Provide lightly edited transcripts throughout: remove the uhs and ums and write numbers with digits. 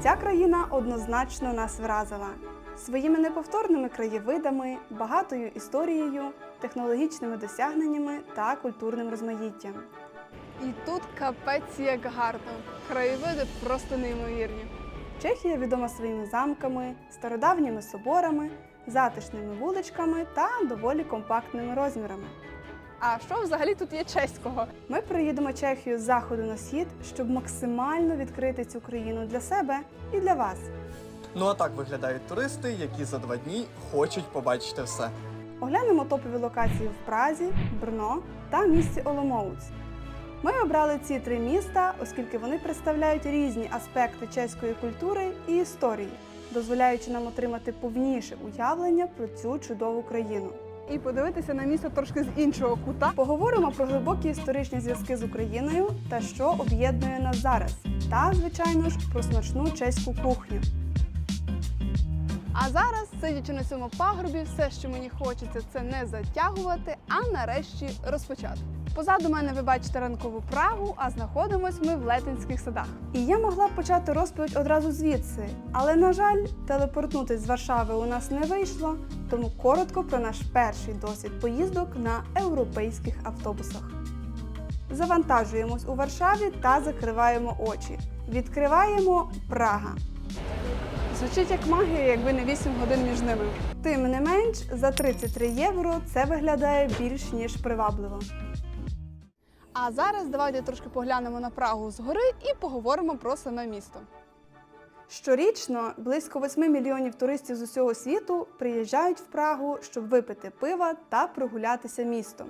Ця країна однозначно нас вразила своїми неповторними краєвидами, багатою історією, технологічними досягненнями та культурним розмаїттям. І тут капець як гарно. Краєвиди просто неймовірні. Чехія відома своїми замками, стародавніми соборами, затишними вуличками та доволі компактними розмірами. А що взагалі тут є чеського? Ми приїдемо Чехію з заходу на схід, щоб максимально відкрити цю країну для себе і для вас. Ну а так виглядають туристи, які за 2 дні хочуть побачити все. Оглянемо топові локації в Празі, Брно та місті Оломоуц. Ми обрали ці 3 міста, оскільки вони представляють різні аспекти чеської культури і історії, дозволяючи нам отримати повніше уявлення про цю чудову країну. І подивитися на місто трошки з іншого кута. Поговоримо про глибокі історичні зв'язки з Україною та що об'єднує нас зараз. Та, звичайно ж, про смачну чеську кухню. А зараз, сидячи на цьому пагорбі, все, що мені хочеться, це не затягувати, а нарешті розпочати. Позаду мене ви бачите ранкову Прагу, а знаходимось ми в Летинських садах. І я могла б почати розповідь одразу звідси, але, на жаль, телепортнутись з Варшави у нас не вийшло, тому коротко про наш перший досвід поїздок на європейських автобусах. Завантажуємось у Варшаві та закриваємо очі. Відкриваємо Прага. Звучить як магія, якби не 8 годин між ними. Тим не менш, за 33 євро це виглядає більш ніж привабливо. А зараз давайте трошки поглянемо на Прагу згори і поговоримо про саме місто. Щорічно близько 8 мільйонів туристів з усього світу приїжджають в Прагу, щоб випити пива та прогулятися містом.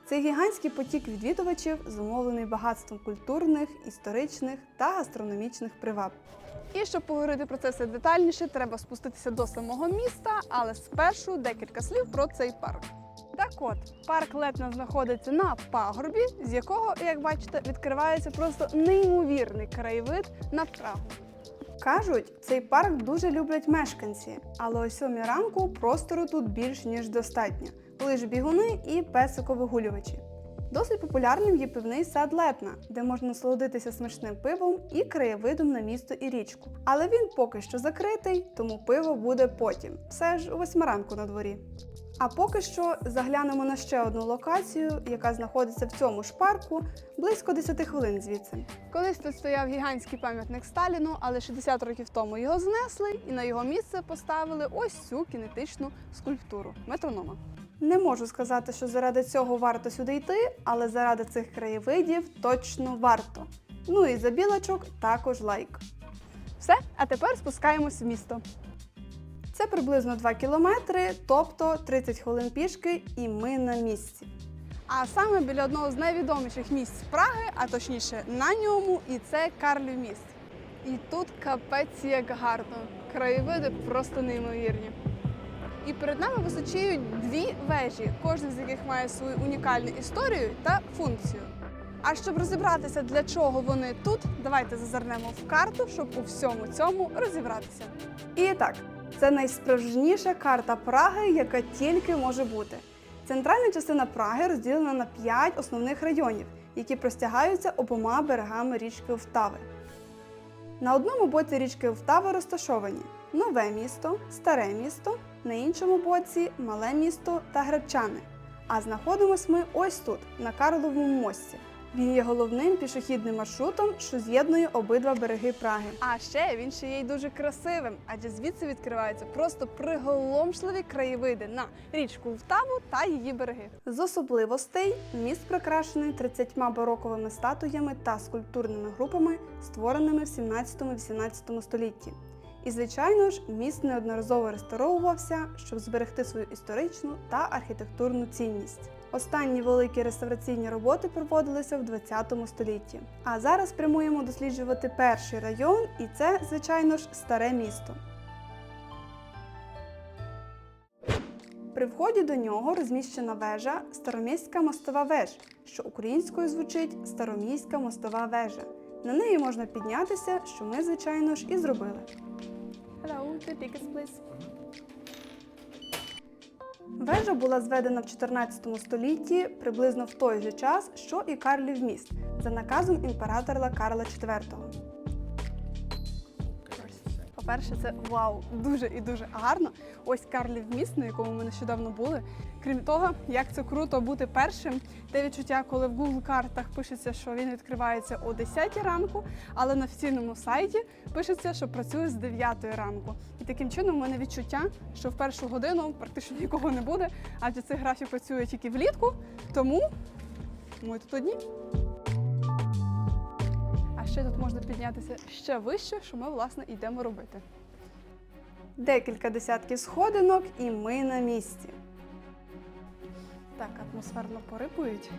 Цей гігантський потік відвідувачів зумовлений багатством культурних, історичних та гастрономічних приваб. І щоб поговорити про це все детальніше, треба спуститися до самого міста, але спершу декілька слів про цей парк. Так от, парк Летна знаходиться на пагорбі, з якого, як бачите, відкривається просто неймовірний краєвид на Прагу. Кажуть, цей парк дуже люблять мешканці, але о 7 ранку простору тут більш ніж достатньо. Лиш бігуни і песиковигулювачі. Досить популярним є пивний сад Летна, де можна насолодитися смачним пивом і краєвидом на місто і річку. Але він поки що закритий, тому пиво буде потім. Все ж о 8 ранку на дворі. А поки що заглянемо на ще одну локацію, яка знаходиться в цьому ж парку, близько 10 хвилин звідси. Колись тут стояв гігантський пам'ятник Сталіну, але 60 років тому його знесли і на його місце поставили ось цю кінетичну скульптуру – метронома. Не можу сказати, що заради цього варто сюди йти, але заради цих краєвидів точно варто. Ну і за білочок також лайк. Все, а тепер спускаємось в місто. Це приблизно 2 кілометри, тобто 30 хвилин пішки, і ми на місці. А саме біля одного з найвідоміших місць Праги, а точніше на ньому, і це Карлів міст. І тут капець як гарно. Краєвиди просто неймовірні. І перед нами височіють 2 вежі, кожна з яких має свою унікальну історію та функцію. А щоб розібратися, для чого вони тут, давайте зазирнемо в карту, щоб у всьому цьому розібратися. І так, це найсправжніша карта Праги, яка тільки може бути. Центральна частина Праги розділена на 5 основних районів, які простягаються обома берегами річки Втави. На одному боці річки Втави розташовані Нове місто, Старе місто, на іншому боці Мале місто та Гребчани. А знаходимось ми ось тут, на Карловому мості. Він є головним пішохідним маршрутом, що з'єднує обидва береги Праги. А ще він ще є й дуже красивим, адже звідси відкриваються просто приголомшливі краєвиди на річку Втаву та її береги. З особливостей міст прикрашений 30 бароковими статуями та скульптурними групами, створеними в 17-18 столітті. І, звичайно ж, міст неодноразово реставровувався, щоб зберегти свою історичну та архітектурну цінність. Останні великі реставраційні роботи проводилися в 20 столітті. А зараз прямуємо досліджувати перший район, і це, звичайно ж, Старе місто. При вході до нього розміщена вежа Староміська мостова вежа, що українською звучить Староміська мостова вежа. На неї можна піднятися, що ми, звичайно ж, і зробили. Hello, the tickets, please. Вежа була зведена в 14 столітті, приблизно в той же час, що і Карлів міст, за наказом імператора Карла IV. По-перше, це вау, дуже і дуже гарно. Ось Карлів міст, на якому ми нещодавно були. Крім того, як це круто бути першим, те відчуття, коли в Google картах пишеться, що він відкривається о 10 ранку, але на офіційному сайті пишеться, що працює з 9 ранку. І таким чином у мене відчуття, що в першу годину практично нікого не буде, адже цей графік працює тільки влітку, тому ми тут одні. А ще тут можна піднятися ще вище, що ми, власне, йдемо робити. Декілька десятків сходинок і ми на місці. Так, атмосферно порипують.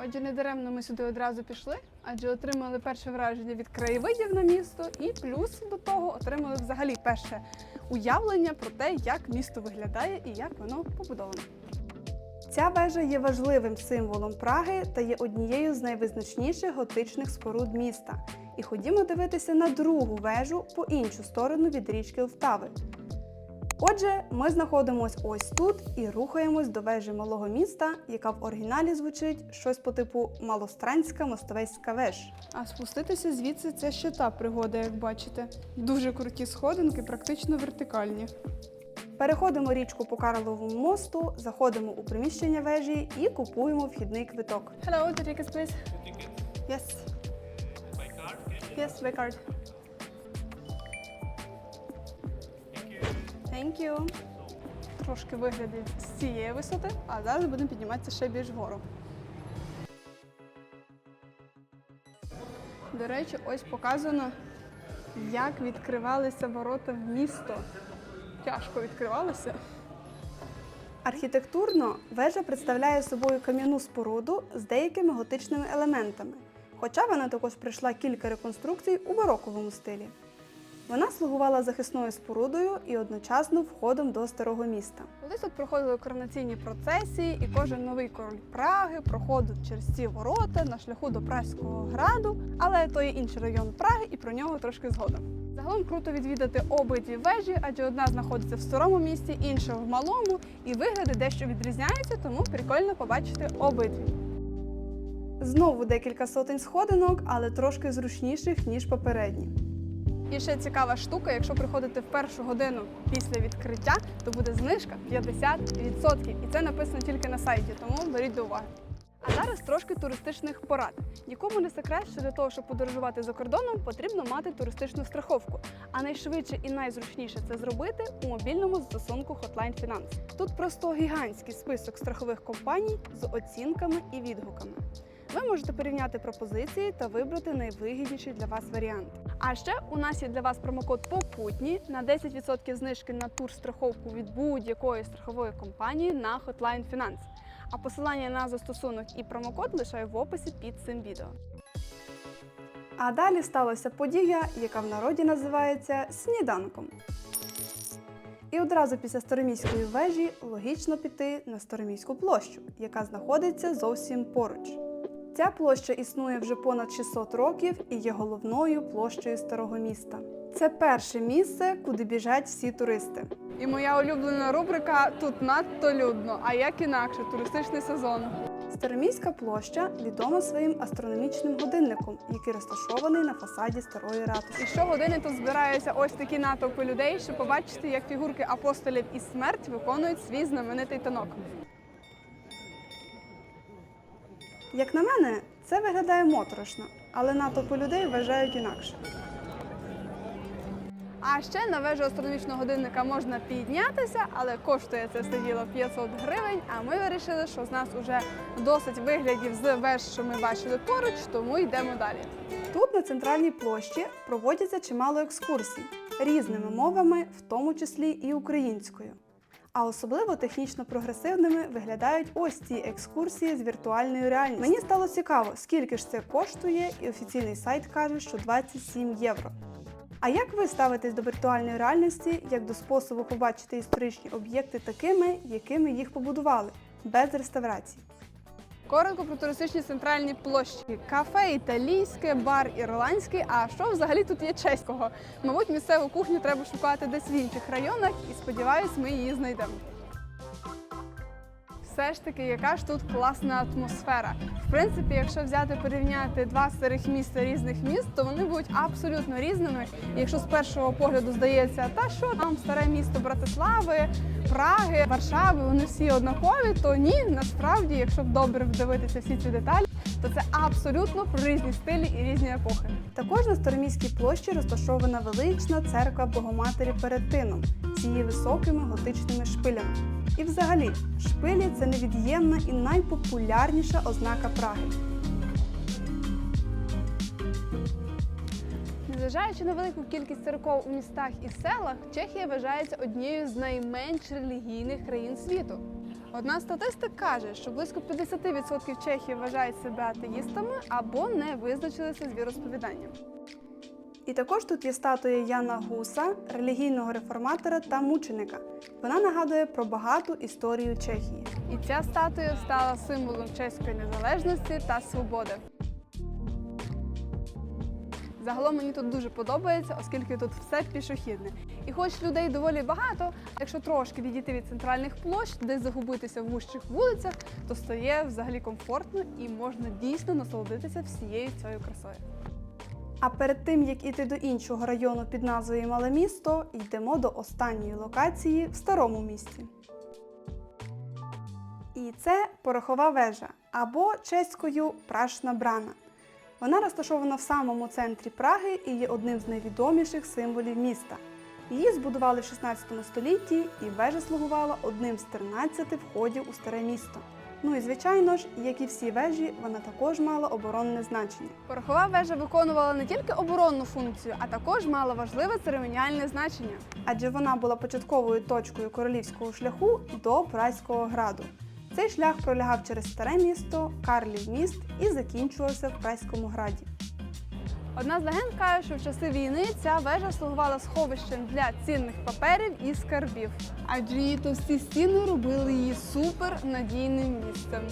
Отже, недаремно ми сюди одразу пішли, адже отримали перше враження від краєвидів на місто і плюс до того отримали взагалі перше уявлення про те, як місто виглядає і як воно побудоване. Ця вежа є важливим символом Праги та є однією з найвизначніших готичних споруд міста. І ходімо дивитися на другу вежу по іншу сторону від річки Лтави. Отже, ми знаходимося ось тут і рухаємось до вежі малого міста, яка в оригіналі звучить щось по типу Малостранська мостовецька веж. А спуститися звідси це ще та пригода, як бачите. Дуже круті сходинки, практично вертикальні. Переходимо річку по Карловому мосту, заходимо у приміщення вежі і купуємо вхідний квиток. Hello, the tickets, please. Yes. Yes, by card. Thank you. Трошки виглядів з цієї висоти, а зараз будемо підніматися ще більш вгору. До речі, ось показано, як відкривалися ворота в місто. Тяжко відкривалися. Архітектурно вежа представляє собою кам'яну споруду з деякими готичними елементами, хоча вона також пройшла кілька реконструкцій у бароковому стилі. Вона слугувала захисною спорудою і одночасно входом до старого міста. Колись тут проходили коронаційні процесії, і кожен новий король Праги проходив через ці ворота на шляху до Празького граду, але то є інший район Праги, і про нього трошки згодом. Загалом круто відвідати обидві вежі, адже одна знаходиться в старому місті, інша в малому, і вигляди дещо відрізняються, тому прикольно побачити обидві. Знову декілька сотень сходинок, але трошки зручніших, ніж попередні. І ще цікава штука, якщо приходити в першу годину після відкриття, то буде знижка 50%. І це написано тільки на сайті, тому беріть до уваги. А зараз трошки туристичних порад. Нікому не секрет, що для того, щоб подорожувати за кордоном, потрібно мати туристичну страховку. А найшвидше і найзручніше це зробити у мобільному застосунку Hotline Finance. Тут просто гігантський список страхових компаній з оцінками і відгуками. Ви можете порівняти пропозиції та вибрати найвигідніший для вас варіант. А ще у нас є для вас промокод «Попутні» на 10% знижки на турстраховку від будь-якої страхової компанії на Hotline Finance. А посилання на застосунок і промокод лишаю в описі під цим відео. А далі сталася подія, яка в народі називається сніданком. І одразу після Староміської вежі логічно піти на Староміську площу, яка знаходиться зовсім поруч. Ця площа існує вже понад 600 років і є головною площею Старого міста. Це перше місце, куди біжать всі туристи. І моя улюблена рубрика «Тут надто людно», а як інакше, туристичний сезон. Староміська площа відома своїм астрономічним годинником, який розташований на фасаді Старої ратуші. І щогодини тут збираються ось такі натовпи людей, щоб побачити, як фігурки апостолів і смерть виконують свій знаменитий танок. Як на мене, це виглядає моторошно, але натовпи людей вважають інакше. А ще на вежу астрономічного годинника можна піднятися, але коштує це все діло 500 гривень, а ми вирішили, що з нас уже досить виглядів з веж, що ми бачили поруч, тому йдемо далі. Тут на центральній площі проводяться чимало екскурсій різними мовами, в тому числі і українською. А особливо технічно прогресивними виглядають ось ці екскурсії з віртуальною реальністю. Мені стало цікаво, скільки ж це коштує, і офіційний сайт каже, що 27 євро. А як ви ставитесь до віртуальної реальності, як до способу побачити історичні об'єкти такими, якими їх побудували, без реставрацій? Коротко про туристичні центральні площі. Кафе італійське, бар ірландський, а що взагалі тут є чеського? Мабуть, місцеву кухню треба шукати десь в інших районах і сподіваюсь, ми її знайдемо. все ж таки, яка ж тут класна атмосфера. В принципі, якщо взяти порівняти два старих міста різних міст, то вони будуть абсолютно різними. І якщо з першого погляду здається, та що там старе місто Братислави, Праги, Варшави, вони всі однакові, то ні, насправді, якщо добре вдивитися всі ці деталі, то це абсолютно про різні стилі і різні епохи. Також на Староміській площі розташована велична церква Богоматері перед Тином з її високими готичними шпилями. І взагалі, шпилі – це невід'ємна і найпопулярніша ознака Праги. Незважаючи на велику кількість церков у містах і селах, Чехія вважається однією з найменш релігійних країн світу. Одна статистика каже, що близько 50% чехів вважають себе атеїстами або не визначилися з віросповіданням. І також тут є статуя Яна Гуса, релігійного реформатора та мученика. Вона нагадує про багату історію Чехії. І ця статуя стала символом чеської незалежності та свободи. Загалом мені тут дуже подобається, оскільки тут все пішохідне. І хоч людей доволі багато, якщо трошки відійти від центральних площ, десь загубитися в вужчих вулицях, то стає взагалі комфортно і можна дійсно насолодитися всією цією красою. А перед тим, як іти до іншого району під назвою Мале місто, йдемо до останньої локації в Старому місті. І це Порохова вежа, або чеською Прашна брана. Вона розташована в самому центрі Праги і є одним з найвідоміших символів міста. Її збудували в 16 столітті, і вежа слугувала одним з 13 входів у Старе місто. Ну і звичайно ж, як і всі вежі, вона також мала оборонне значення. Порохова вежа виконувала не тільки оборонну функцію, а також мала важливе церемоніальне значення. Адже вона була початковою точкою королівського шляху до Празького граду. Цей шлях пролягав через Старе місто, Карлів міст і закінчувався в Празькому граді. Одна з легенд каже, що в часи війни ця вежа слугувала сховищем для цінних паперів і скарбів. Адже її товсті стіни робили її супернадійним місцем.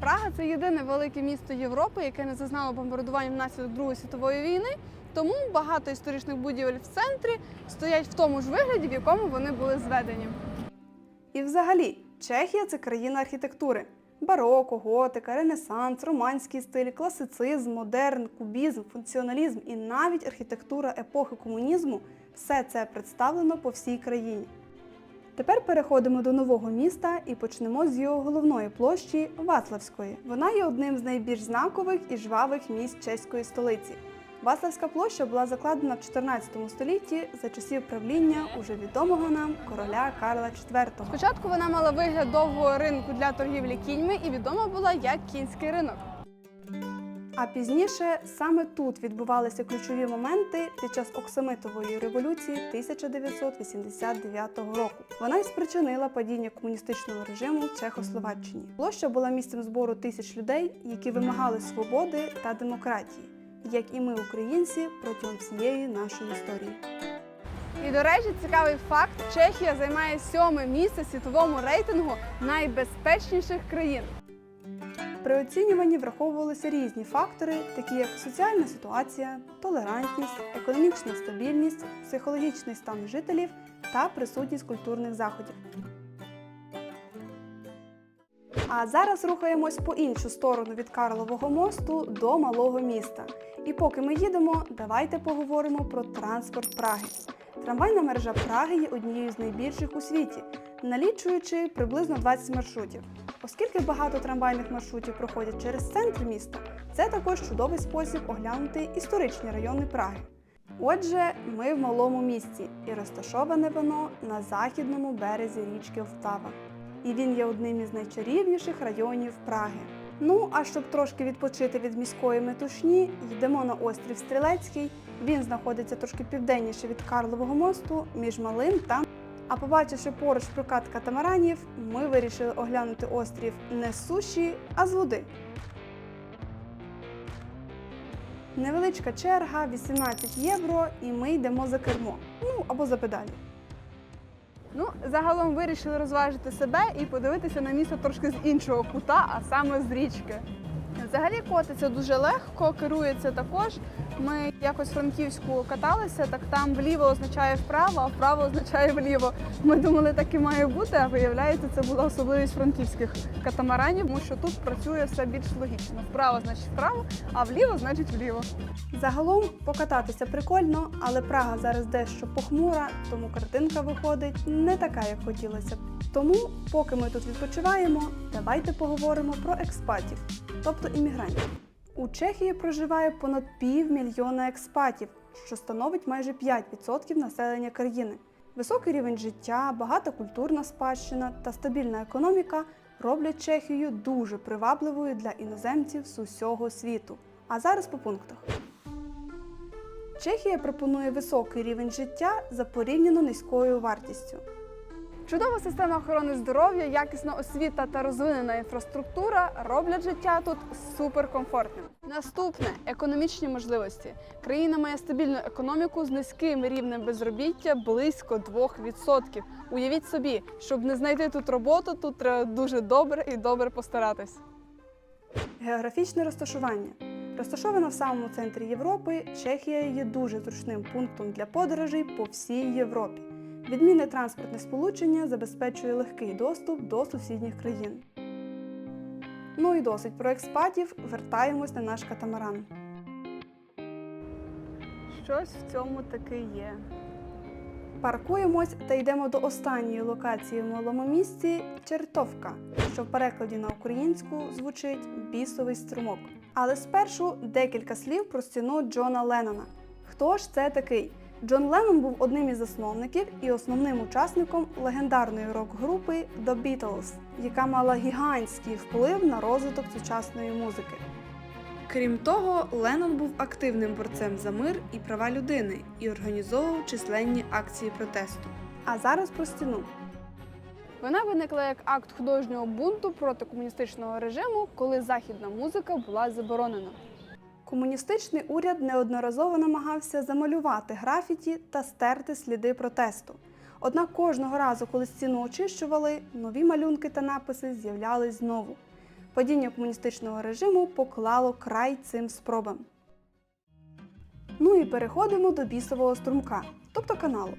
Прага – це єдине велике місто Європи, яке не зазнало бомбардувань внаслідок Другої світової війни, тому багато історичних будівель в центрі стоять в тому ж вигляді, в якому вони були зведені. І взагалі, Чехія – це країна архітектури. Бароко, готика, ренесанс, романський стиль, класицизм, модерн, кубізм, функціоналізм і навіть архітектура епохи комунізму – все це представлено по всій країні. Тепер переходимо до нового міста і почнемо з його головної площі – Вацлавської. Вона є одним з найбільш знакових і жвавих міст чеської столиці. Вацлавська площа була закладена в 14 столітті за часів правління уже відомого нам короля Карла IV. Спочатку вона мала вигляд довгого ринку для торгівлі кіньми і відома була як кінський ринок. А пізніше саме тут відбувалися ключові моменти під час Оксамитової революції 1989 року. Вона й спричинила падіння комуністичного режиму в Чехословаччині. Площа була місцем збору тисяч людей, які вимагали свободи та демократії, як і ми, українці, протягом всієї нашої історії. І, до речі, цікавий факт – Чехія займає 7-е місце в світовому рейтингу найбезпечніших країн. При оцінюванні враховувалися різні фактори, такі як соціальна ситуація, толерантність, економічна стабільність, психологічний стан жителів та присутність культурних заходів. А зараз рухаємось по іншу сторону від Карлового мосту до Малого міста. І поки ми їдемо, давайте поговоримо про транспорт Праги. Трамвайна мережа Праги є однією з найбільших у світі, налічуючи приблизно 20 маршрутів. Оскільки багато трамвайних маршрутів проходять через центр міста, це також чудовий спосіб оглянути історичні райони Праги. Отже, ми в Малому місті, і розташоване воно на західному березі річки Влтава. І він є одним із найчарівніших районів Праги. Ну, а щоб трошки відпочити від міської метушні, йдемо на острів Стрілецький. Він знаходиться трошки південніше від Карлового мосту, між Малим та... А побачивши поруч прокат катамаранів, ми вирішили оглянути острів не з суші, а з води. Невеличка черга, 18 євро, і ми йдемо за кермо. Ну, або за педалі. Ну, загалом вирішили розважити себе і подивитися на місто трошки з іншого кута, а саме з річки. Взагалі котиться дуже легко, керується також. Ми якось в Франківську каталися, так там вліво означає вправо, а вправо означає вліво. Ми думали, так і має бути, а виявляється, це була особливість франківських катамаранів, тому що тут працює все більш логічно. Вправо значить вправо, а вліво значить вліво. Загалом покататися прикольно, але Прага зараз дещо похмура, тому картинка виходить не така, як хотілося б. Тому, поки ми тут відпочиваємо, давайте поговоримо про експатів, тобто іммігрантів. У Чехії проживає понад 500 000 експатів, що становить майже 5% населення країни. Високий рівень життя, багата культурна спадщина та стабільна економіка роблять Чехію дуже привабливою для іноземців з усього світу. А зараз по пунктах. Чехія пропонує високий рівень життя за порівняно низькою вартістю. Чудова система охорони здоров'я, якісна освіта та розвинена інфраструктура роблять життя тут суперкомфортним. Наступне – економічні можливості. Країна має стабільну економіку з низьким рівнем безробіття близько 2%. Уявіть собі, щоб не знайти тут роботу, тут треба дуже добре постаратись. Географічне розташування. Розташована в самому центрі Європи, Чехія є дуже зручним пунктом для подорожей по всій Європі. Відмінне транспортне сполучення забезпечує легкий доступ до сусідніх країн. Ну і досить про експатів, вертаємось на наш катамаран. Щось в цьому таки є. Паркуємось та йдемо до останньої локації в малому місті – Чертовка, що в перекладі на українську звучить «бісовий струмок». Але спершу декілька слів про стіну Джона Леннона. Хто ж це такий? Джон Леннон був одним із засновників і основним учасником легендарної рок-групи The Beatles, яка мала гігантський вплив на розвиток сучасної музики. Крім того, Леннон був активним борцем за мир і права людини і організовував численні акції протесту. А зараз про стіну. Вона виникла як акт художнього бунту проти комуністичного режиму, коли західна музика була заборонена. Комуністичний уряд неодноразово намагався замалювати графіті та стерти сліди протесту. Однак кожного разу, коли стіну очищували, нові малюнки та написи з'являлись знову. Падіння комуністичного режиму поклало край цим спробам. Ну і переходимо до бісового струмка, тобто каналу.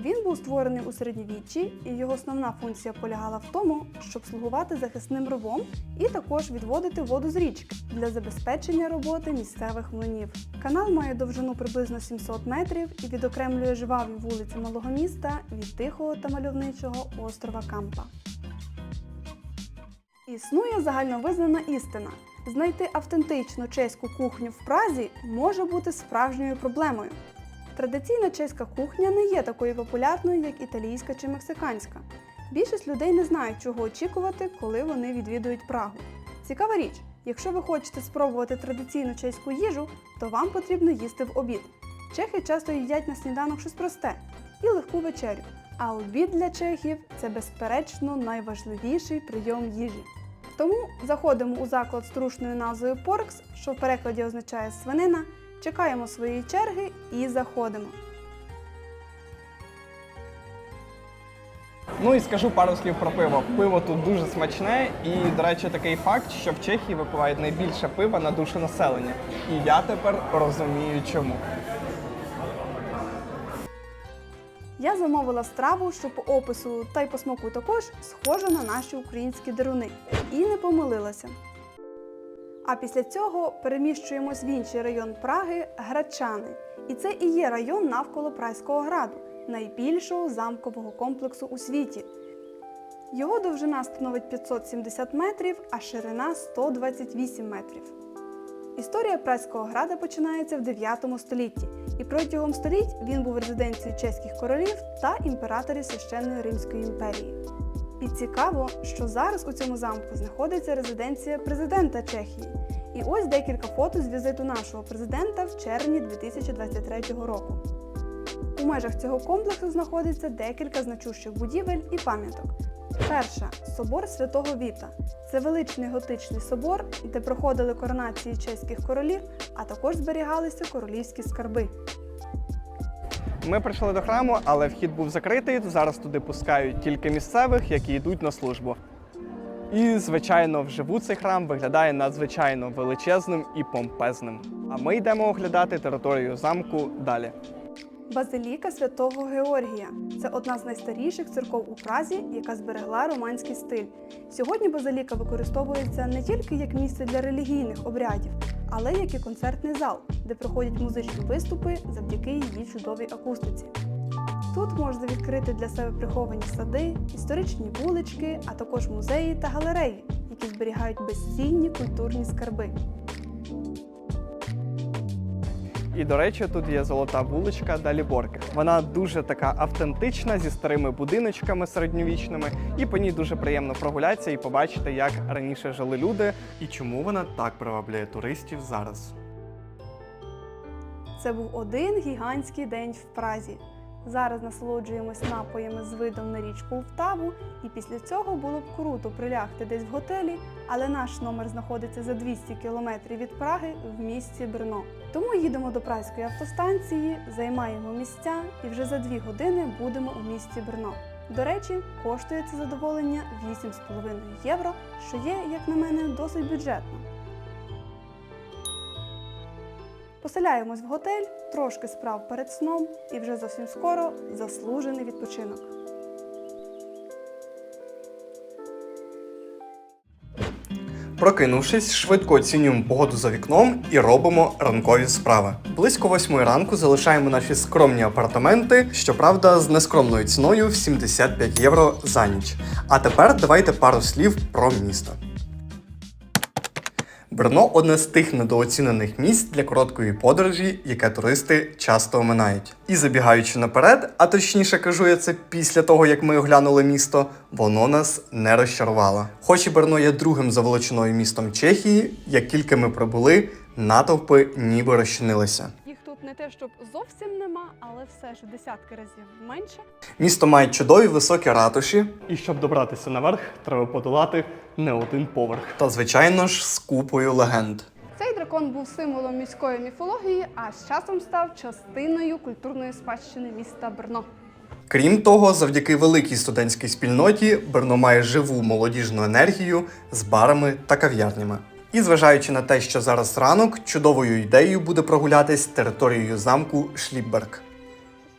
Він був створений у середньовіччі, і його основна функція полягала в тому, щоб слугувати захисним ровом і також відводити воду з річки для забезпечення роботи місцевих млинів. Канал має довжину приблизно 700 метрів і відокремлює жваві вулиці малого міста від тихого та мальовничого острова Кампа. Існує загальновизнана істина. Знайти автентичну чеську кухню в Празі може бути справжньою проблемою. Традиційна чеська кухня не є такою популярною, як італійська чи мексиканська. Більшість людей не знають, чого очікувати, коли вони відвідують Прагу. Цікава річ, якщо ви хочете спробувати традиційну чеську їжу, то вам потрібно їсти в обід. Чехи часто їдять на сніданок щось просте і легку вечерю, а обід для чехів – це, безперечно, найважливіший прийом їжі. Тому заходимо у заклад з трушною назвою Поркс, що в перекладі означає «свинина», чекаємо своєї черги і заходимо. Ну і скажу пару слів про пиво. Пиво тут дуже смачне і, до речі, такий факт, що в Чехії випивають найбільше пива на душу населення. І я тепер розумію чому. Я замовила страву, що по опису та й по смаку також схожа на наші українські деруни. І не помилилася. А після цього переміщуємось в інший район Праги – Гречани. І це і є район навколо Празького граду, найбільшого замкового комплексу у світі. Його довжина становить 570 метрів, а ширина – 128 метрів. Історія Празького града починається в 9 столітті, і протягом століть він був резиденцією чеських королів та імператорів Священної Римської імперії. І цікаво, що зараз у цьому замку знаходиться резиденція президента Чехії. І ось декілька фото з візиту нашого президента в червні 2023 року. У межах цього комплексу знаходиться декілька значущих будівель і пам'яток. Перша – собор Святого Віта. Це величний готичний собор, де проходили коронації чеських королів, а також зберігалися королівські скарби. Ми прийшли до храму, але вхід був закритий. Зараз туди пускають тільки місцевих, які йдуть на службу. І, звичайно, вживу цей храм виглядає надзвичайно величезним і помпезним. А ми йдемо оглядати територію замку далі. Базиліка Святого Георгія – це одна з найстаріших церков у Празі, яка зберегла романський стиль. Сьогодні базиліка використовується не тільки як місце для релігійних обрядів, але як і концертний зал, де проходять музичні виступи завдяки її чудовій акустиці. Тут можна відкрити для себе приховані сади, історичні вулички, а також музеї та галереї, які зберігають безцінні культурні скарби. І, до речі, тут є золота вуличка Даліборки. Вона дуже така автентична, зі старими будиночками середньовічними, і по ній дуже приємно прогулятися і побачити, як раніше жили люди, і чому вона так приваблює туристів зараз. Це був один гігантський день в Празі. Зараз насолоджуємось напоями з видом на річку Втаву, і після цього було б круто прилягти десь в готелі, але наш номер знаходиться за 200 кілометрів від Праги в місті Брно. Тому їдемо до Празької автостанції, займаємо місця і вже за 2 години будемо у місті Брно. До речі, коштує це задоволення 8,5 євро, що є, як на мене, досить бюджетно. Поселяємось в готель, трошки справ перед сном і вже зовсім скоро заслужений відпочинок. Прокинувшись, швидко оцінюємо погоду за вікном і робимо ранкові справи. Близько 8 ранку залишаємо наші скромні апартаменти, щоправда, з нескромною ціною в 75 євро за ніч. А тепер давайте пару слів про місто. Брно – одне з тих недооцінених місць для короткої подорожі, яке туристи часто оминають. І забігаючи наперед, а точніше кажу я це після того, як ми оглянули місто, воно нас не розчарувало. Хоч і Брно є другим за величиною містом Чехії, як тільки ми прибули, натовпи ніби розчинилися. Їх тут не те, щоб зовсім нема, але все ж у десятки разів менше. Місто має чудові високі ратуші. І щоб добратися наверх, треба подолати не один поверх. Та, звичайно ж, з купою легенд. Цей дракон був символом міської міфології, а з часом став частиною культурної спадщини міста Брно. Крім того, завдяки великій студентській спільноті, Брно має живу молодіжну енергію з барами та кав'ярнями. І зважаючи на те, що зараз ранок, чудовою ідеєю буде прогулятись територією замку Шлібберг.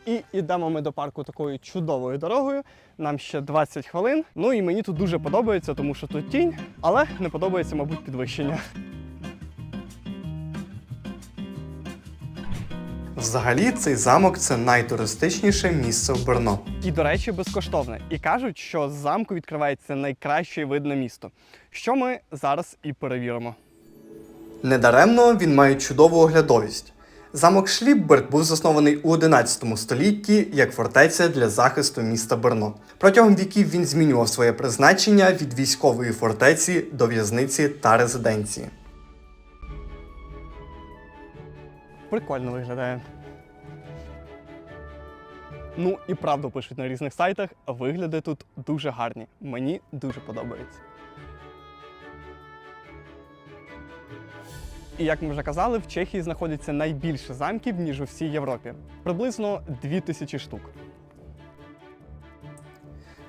І йдемо ми до парку такою чудовою дорогою. Нам ще 20 хвилин. Ну і мені тут дуже подобається, тому що тут тінь, але не подобається, мабуть, підвищення. Взагалі, цей замок – це найтуристичніше місце в Брно. І, до речі, безкоштовне. І кажуть, що з замку відкривається найкращий вид на місто, що ми зараз і перевіримо. Недаремно він має чудову оглядовість. Замок Шлібберг був заснований у 11 столітті як фортеця для захисту міста Брно. Протягом віків він змінював своє призначення від військової фортеці до в'язниці та резиденції. Прикольно виглядає. Ну і правду пишуть на різних сайтах, вигляди тут дуже гарні. Мені дуже подобається. І як ми вже казали, в Чехії знаходиться найбільше замків, ніж у всій Європі. Приблизно 2000 штук.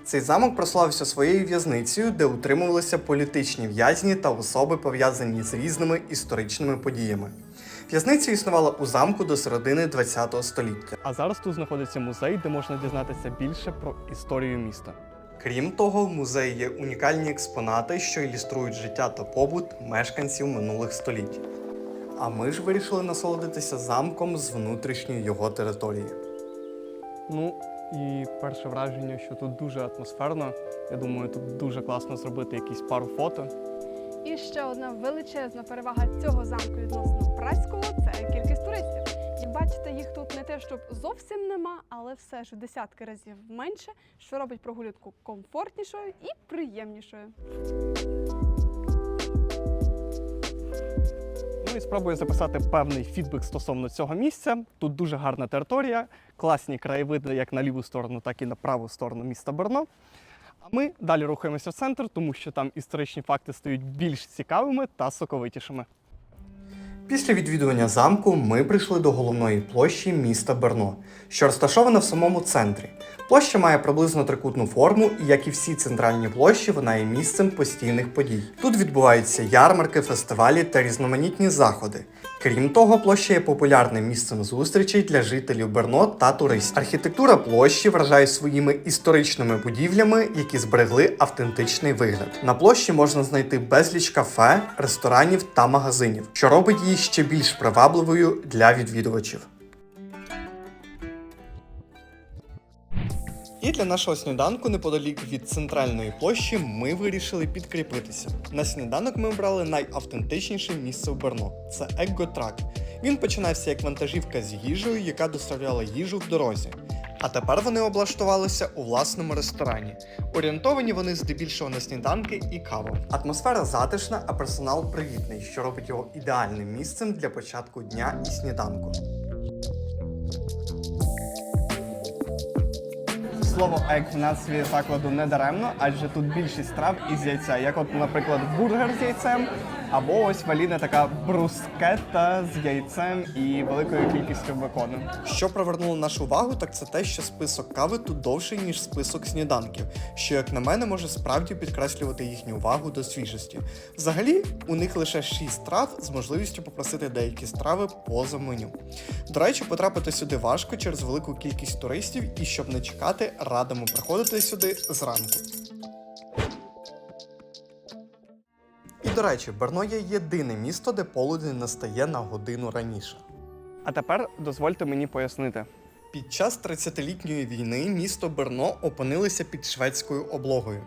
Цей замок прославився своєю в'язницею, де утримувалися політичні в'язні та особи, пов'язані з різними історичними подіями. В'язниця існувала у замку до середини ХХ століття. А зараз тут знаходиться музей, де можна дізнатися більше про історію міста. Крім того, в музеї є унікальні експонати, що ілюструють життя та побут мешканців минулих століть. А ми ж вирішили насолодитися замком з внутрішньої його території. Ну, і перше враження, що тут дуже атмосферно. Я думаю, тут дуже класно зробити якісь пару фото. І ще одна величезна перевага цього замку відносно празького – це кількість туристів. Як бачите, їх тут не те, щоб зовсім нема, але все ж у десятки разів менше, що робить прогулянку комфортнішою і приємнішою. Ну і спробую записати певний фідбек стосовно цього місця. Тут дуже гарна територія, класні краєвиди як на ліву сторону, так і на праву сторону міста Брно. А ми далі рухаємося в центр, тому що там історичні факти стають більш цікавими та соковитішими. Після відвідування замку ми прийшли до головної площі міста Брно, що розташована в самому центрі. Площа має приблизно трикутну форму, і як і всі центральні площі, вона є місцем постійних подій. Тут відбуваються ярмарки, фестивалі та різноманітні заходи. Крім того, площа є популярним місцем зустрічей для жителів Брно та туристів. Архітектура площі вражає своїми історичними будівлями, які зберегли автентичний вигляд. На площі можна знайти безліч кафе, ресторанів та магазинів, що робить її ще більш привабливою для відвідувачів. І для нашого сніданку неподалік від центральної площі ми вирішили підкріпитися. На сніданок ми обрали найавтентичніше місце в Брно – це Екготрак. Він починався як вантажівка з їжею, яка доставляла їжу в дорозі. А тепер вони облаштувалися у власному ресторані. Орієнтовані вони здебільшого на сніданки і каву. Атмосфера затишна, а персонал привітний, що робить його ідеальним місцем для початку дня і сніданку. Слово «ек» в назві закладу не даремно, адже тут більшість страв із яйця, як от, наприклад, бургер з яйцем, або ось валіна така брускетта з яйцем і великою кількістю бекону. Що привернуло нашу увагу, так це те, що список кави тут довший, ніж список сніданків, що, як на мене, може справді підкреслювати їхню увагу до свіжості. Взагалі, у них лише 6 страв з можливістю попросити деякі страви поза меню. До речі, потрапити сюди важко через велику кількість туристів, і щоб не чекати, радимо приходити сюди зранку. І, до речі, Брно є єдине місто, де полудень настає на годину раніше. А тепер дозвольте мені пояснити. Під час 30-літньої війни місто Брно опинилося під шведською облогою.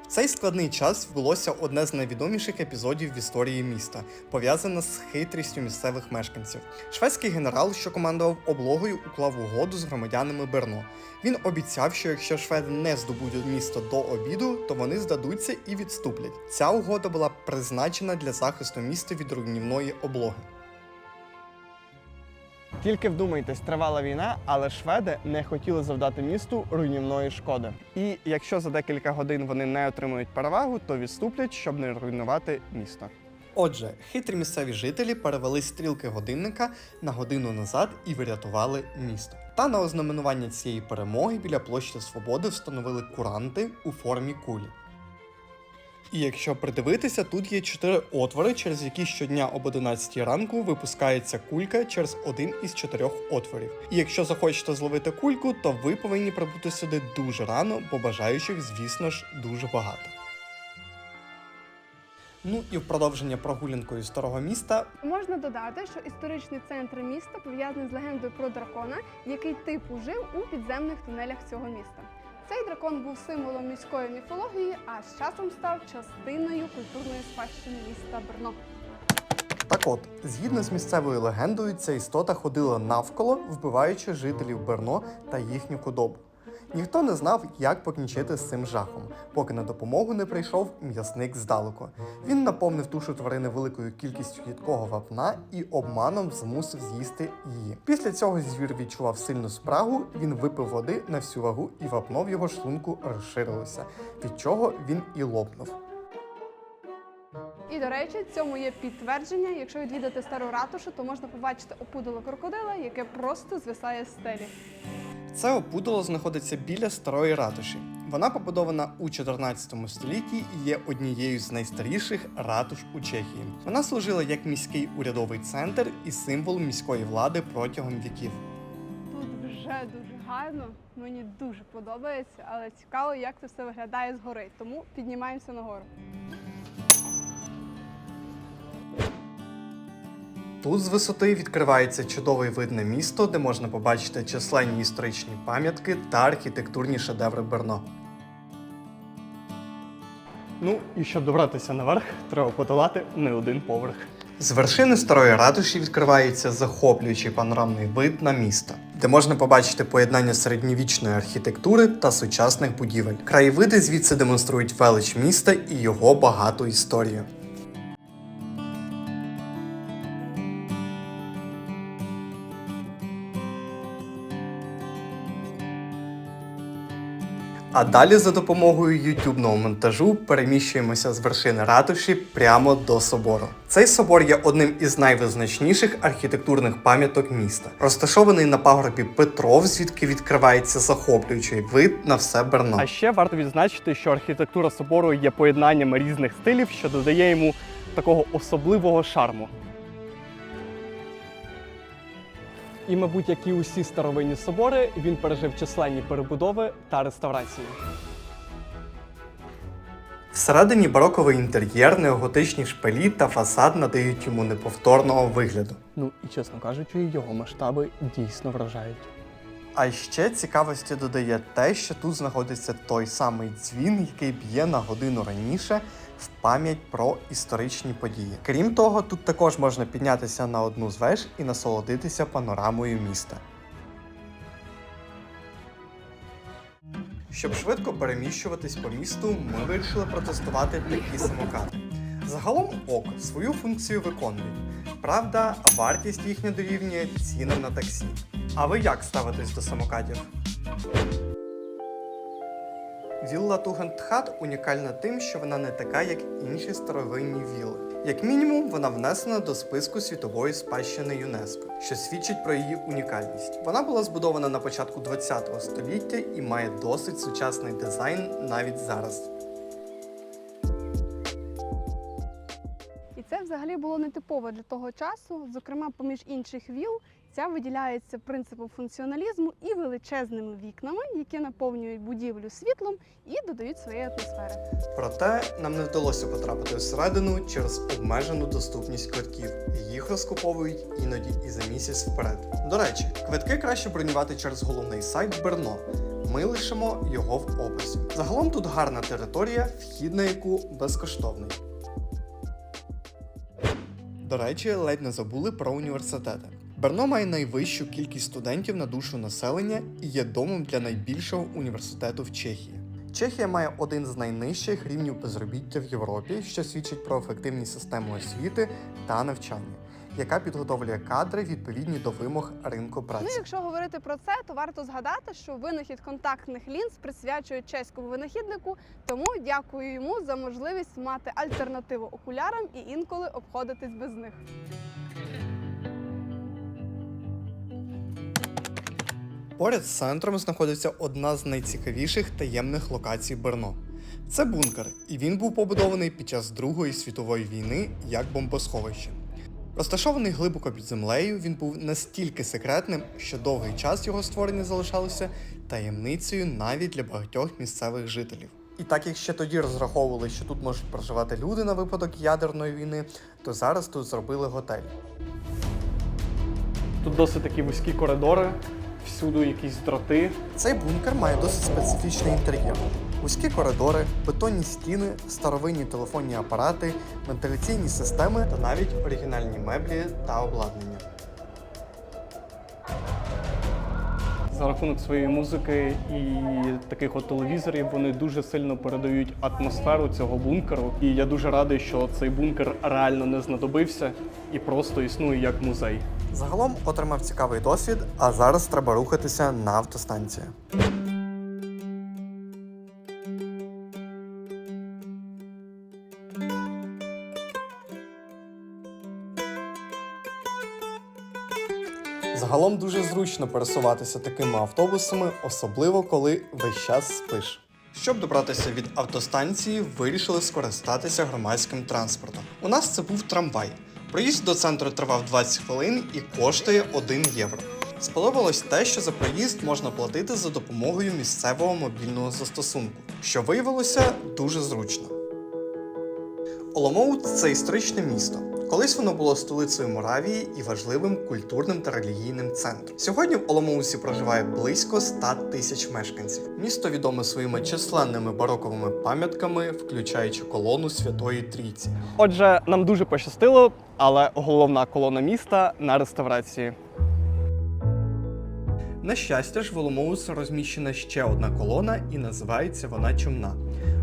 В цей складний час відбулося одне з найвідоміших епізодів в історії міста, пов'язане з хитрістю місцевих мешканців. Шведський генерал, що командував облогою, уклав угоду з громадянами Брно. Він обіцяв, що якщо шведи не здобудуть місто до обіду, то вони здадуться і відступлять. Ця угода була призначена для захисту міста від руйнівної облоги. Тільки вдумайтесь, тривала війна, але шведи не хотіли завдати місту руйнівної шкоди. І якщо за декілька годин вони не отримують перевагу, то відступлять, щоб не руйнувати місто. Отже, хитрі місцеві жителі перевели стрілки годинника на годину назад і врятували місто. Та на ознаменування цієї перемоги біля площі Свободи встановили куранти у формі кулі. І якщо придивитися, тут є 4 отвори, через які щодня об 11 ранку випускається кулька через один із 4 отворів. І якщо захочете зловити кульку, то ви повинні прибути сюди дуже рано, бо бажаючих, звісно ж, дуже багато. Ну і в продовження прогулянкою старого міста Можна додати, що історичний центр міста пов'язаний з легендою про дракона, який типу жив у підземних тунелях цього міста. Цей дракон був символом міської міфології, а з часом став частиною культурної спадщини міста Брно. Так от, згідно з місцевою легендою, ця істота ходила навколо, вбиваючи жителів Брно та їхню худобу. Ніхто не знав, як покінчити з цим жахом, поки на допомогу не прийшов м'ясник здалеку. Він наповнив тушу тварини великою кількістю їдкого вапна і обманом змусив з'їсти її. Після цього звір відчував сильну спрагу, він випив води на всю вагу і вапно в його шлунку розширилося, від чого він і лопнув. І, до речі, цьому є підтвердження. Якщо відвідати стару ратушу, то можна побачити опудало крокодила, яке просто звисає з стелі. Це опудало знаходиться біля старої ратуші. Вона побудована у 14 столітті і є однією з найстаріших ратуш у Чехії. Вона служила як міський урядовий центр і символ міської влади протягом віків. Тут вже дуже гарно, мені дуже подобається, але цікаво, як це все виглядає згори, тому піднімаємося нагору. Тут з висоти відкривається чудовий вид на місто, де можна побачити численні історичні пам'ятки та архітектурні шедеври Брно. Ну і щоб добратися наверх, треба подолати не один поверх. З вершини старої ратуші відкривається захоплюючий панорамний вид на місто, де можна побачити поєднання середньовічної архітектури та сучасних будівель. Краєвиди звідси демонструють велич міста і його багату історію. А далі за допомогою ютубного монтажу переміщуємося з вершини ратуші прямо до собору. Цей собор є одним із найвизначніших архітектурних пам'яток міста. Розташований на пагорбі Петров, звідки відкривається захоплюючий вид на все Брно. А ще варто відзначити, що архітектура собору є поєднанням різних стилів, що додає йому такого особливого шарму. І, мабуть, як і усі старовинні собори, він пережив численні перебудови та реставрації. Всередині бароковий інтер'єр, неоготичні шпилі та фасад надають йому неповторного вигляду. Ну і, чесно кажучи, його масштаби дійсно вражають. А ще цікавості додає те, що тут знаходиться той самий дзвін, який б'є на годину раніше в пам'ять про історичні події. Крім того, тут також можна піднятися на одну з веж і насолодитися панорамою міста. Щоб швидко переміщуватись по місту, ми вирішили протестувати такі самокати. Загалом ок, свою функцію виконують. Правда, вартість їхня дорівнює цінам на таксі. А ви як ставитесь до самокатів? Вілла Тугентхат унікальна тим, що вона не така, як інші старовинні вілли. Як мінімум, вона внесена до списку світової спадщини ЮНЕСКО, що свідчить про її унікальність. Вона була збудована на початку ХХ століття і має досить сучасний дизайн навіть зараз. І це взагалі було нетипово для того часу. Зокрема, поміж інших віл, ця виділяється принципом функціоналізму і величезними вікнами, які наповнюють будівлю світлом і додають своєї атмосфери. Проте нам не вдалося потрапити всередину через обмежену доступність квитків. Їх розкуповують іноді і за місяць вперед. До речі, квитки краще бронювати через головний сайт Брно. Ми лишимо його в описі. Загалом тут гарна територія, вхід на яку безкоштовний. До речі, ледь не забули про університети. Брно має найвищу кількість студентів на душу населення і є домом для найбільшого університету в Чехії. Чехія має один з найнижчих рівнів безробіття в Європі, що свідчить про ефективність системи освіти та навчання, яка підготовлює кадри відповідні до вимог ринку праці. Ну, якщо говорити про це, то варто згадати, що винахід контактних лінз присвячують чеському винахіднику, тому дякую йому за можливість мати альтернативу окулярам і інколи обходитись без них. Поряд з центром знаходиться одна з найцікавіших таємних локацій Брно. Це бункер, і він був побудований під час Другої світової війни як бомбосховище. Розташований глибоко під землею, він був настільки секретним, що довгий час його створення залишалося таємницею навіть для багатьох місцевих жителів. І так як ще тоді розраховували, що тут можуть проживати люди на випадок ядерної війни, то зараз тут зробили готель. Тут досить такі вузькі коридори, всюди якісь дроти. Цей бункер має досить специфічний інтер'єр. Вузькі коридори, бетонні стіни, старовинні телефонні апарати, вентиляційні системи та навіть оригінальні меблі та обладнання. За рахунок своєї музики і таких от телевізорів вони дуже сильно передають атмосферу цього бункеру. І я дуже радий, що цей бункер реально не знадобився і просто існує як музей. Загалом отримав цікавий досвід, а зараз треба рухатися на автостанцію. Загалом дуже зручно пересуватися такими автобусами, особливо коли весь час спиш. Щоб добратися від автостанції, вирішили скористатися громадським транспортом. У нас це був трамвай. Проїзд до центру тривав 20 хвилин і коштує 1 євро. Сподобалось те, що за проїзд можна платити за допомогою місцевого мобільного застосунку, що виявилося дуже зручно. Оломоут – це історичне місто. Колись воно було столицею Моравії і важливим культурним та релігійним центром. Сьогодні в Оломоуті проживає близько 100 тисяч мешканців. Місто відоме своїми численними бароковими пам'ятками, включаючи колону Святої Трійці. Отже, нам дуже пощастило, але головна колона міста на реставрації. На щастя ж, в Оломоуті розміщена ще одна колона і називається вона Чумна.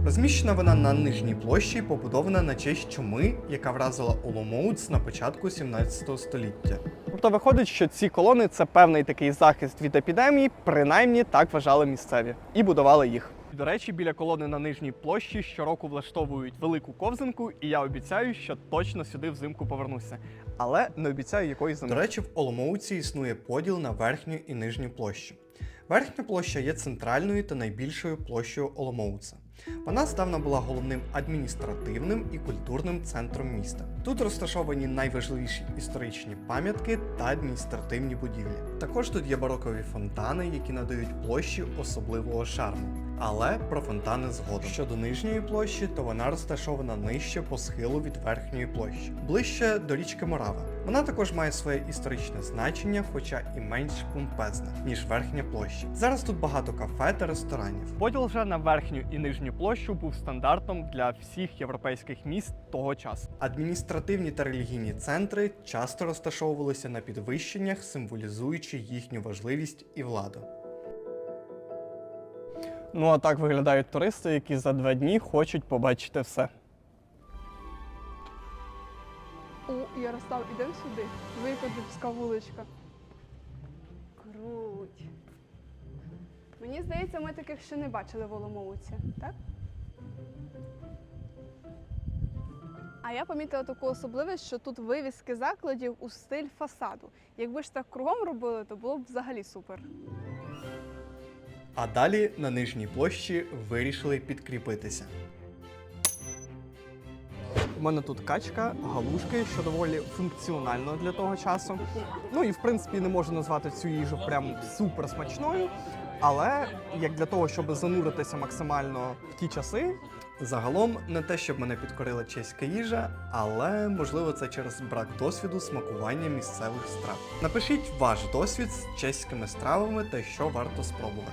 Розміщена вона на Нижній площі і побудована на честь чуми, яка вразила Оломоут на початку 17 століття. Тобто виходить, що ці колони – це певний такий захист від епідемії, принаймні так вважали місцеві, і будували їх. До речі, біля колони на Нижній площі щороку влаштовують велику ковзанку, і я обіцяю, що точно сюди взимку повернуся. Але не обіцяю, якої зими. До речі, в Оломouці існує поділ на верхню і нижню площу. Верхня площа є центральною та найбільшою площею Оломouца. Вона здавна була головним адміністративним і культурним центром міста. Тут розташовані найважливіші історичні пам'ятки та адміністративні будівлі. Також тут є барокові фонтани, які надають площі особливого шарму. Але про фонтани згодом. Щодо нижньої площі, то вона розташована нижче по схилу від верхньої площі, ближче до річки Морава. Вона також має своє історичне значення, хоча і менш помпезне, ніж верхня площа. Зараз тут багато кафе та ресторанів. Поділ вже на верхню і нижню площу був стандартом для всіх європейських міст того часу. Адміністративні та релігійні центри часто розташовувалися на підвищеннях, символізуючи їхню важливість і владу. Ну а так виглядають туристи, які за 2 дні хочуть побачити все. О, Ярослав, ідемо сюди. Викотівська вуличка. Круть. Мені здається, ми таких ще не бачили в Оломouці, так? А я помітила таку особливість, що тут вивіски закладів у стиль фасаду. Якби ж так кругом робили, то було б взагалі супер. А далі на нижній площі вирішили підкріпитися. У мене тут качка, галушки, що доволі функціонально для того часу. Ну і в принципі не можу назвати цю їжу прям супер смачною, але як для того, щоб зануритися максимально в ті часи. Загалом, не те, щоб мене підкорила чеська їжа, але можливо це через брак досвіду смакування місцевих страв. Напишіть ваш досвід з чеськими стравами та що варто спробувати.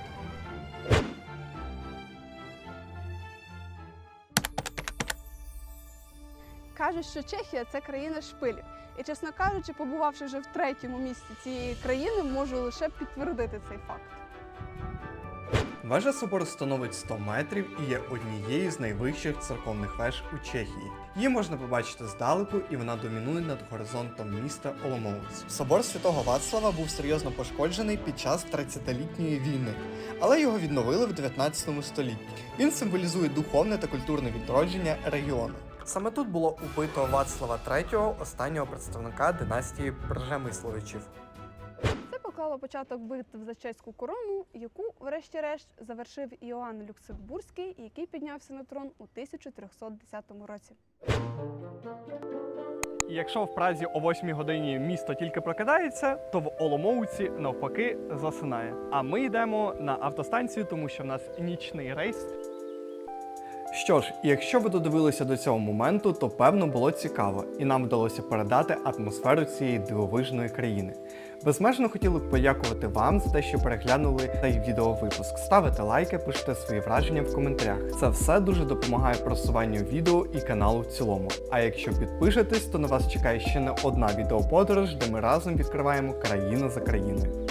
Кажуть, що Чехія – це країна шпилів. І, чесно кажучи, побувавши вже в 3-му місті цієї країни, можу лише підтвердити цей факт. Вежа собору становить 100 метрів і є однією з найвищих церковних веж у Чехії. Її можна побачити здалеку, і вона домінує над горизонтом міста Оломouc. Собор Святого Вацлава був серйозно пошкоджений під час 30-літньої війни, але його відновили в 19 столітті. Він символізує духовне та культурне відродження регіону. Саме тут було убито Вацлава III, останнього представника династії Przemysłовичів. Це поклало початок битв за чеську корону, яку, врешті-решт, завершив Іоанн Люксембурзький, який піднявся на трон у 1310 році. І якщо в Празі о 8 годині місто тільки прокидається, то в Оломouці навпаки засинає. А ми йдемо на автостанцію, тому що в нас нічний рейс. Що ж, якщо ви додивилися до цього моменту, то певно було цікаво, і нам вдалося передати атмосферу цієї дивовижної країни. Безмежно хотіли б подякувати вам за те, що переглянули цей відеовипуск. Ставите лайки, пишете свої враження в коментарях. Це все дуже допомагає просуванню відео і каналу в цілому. А якщо підпишетесь, то на вас чекає ще не одна відеоподорож, де ми разом відкриваємо країну за країною.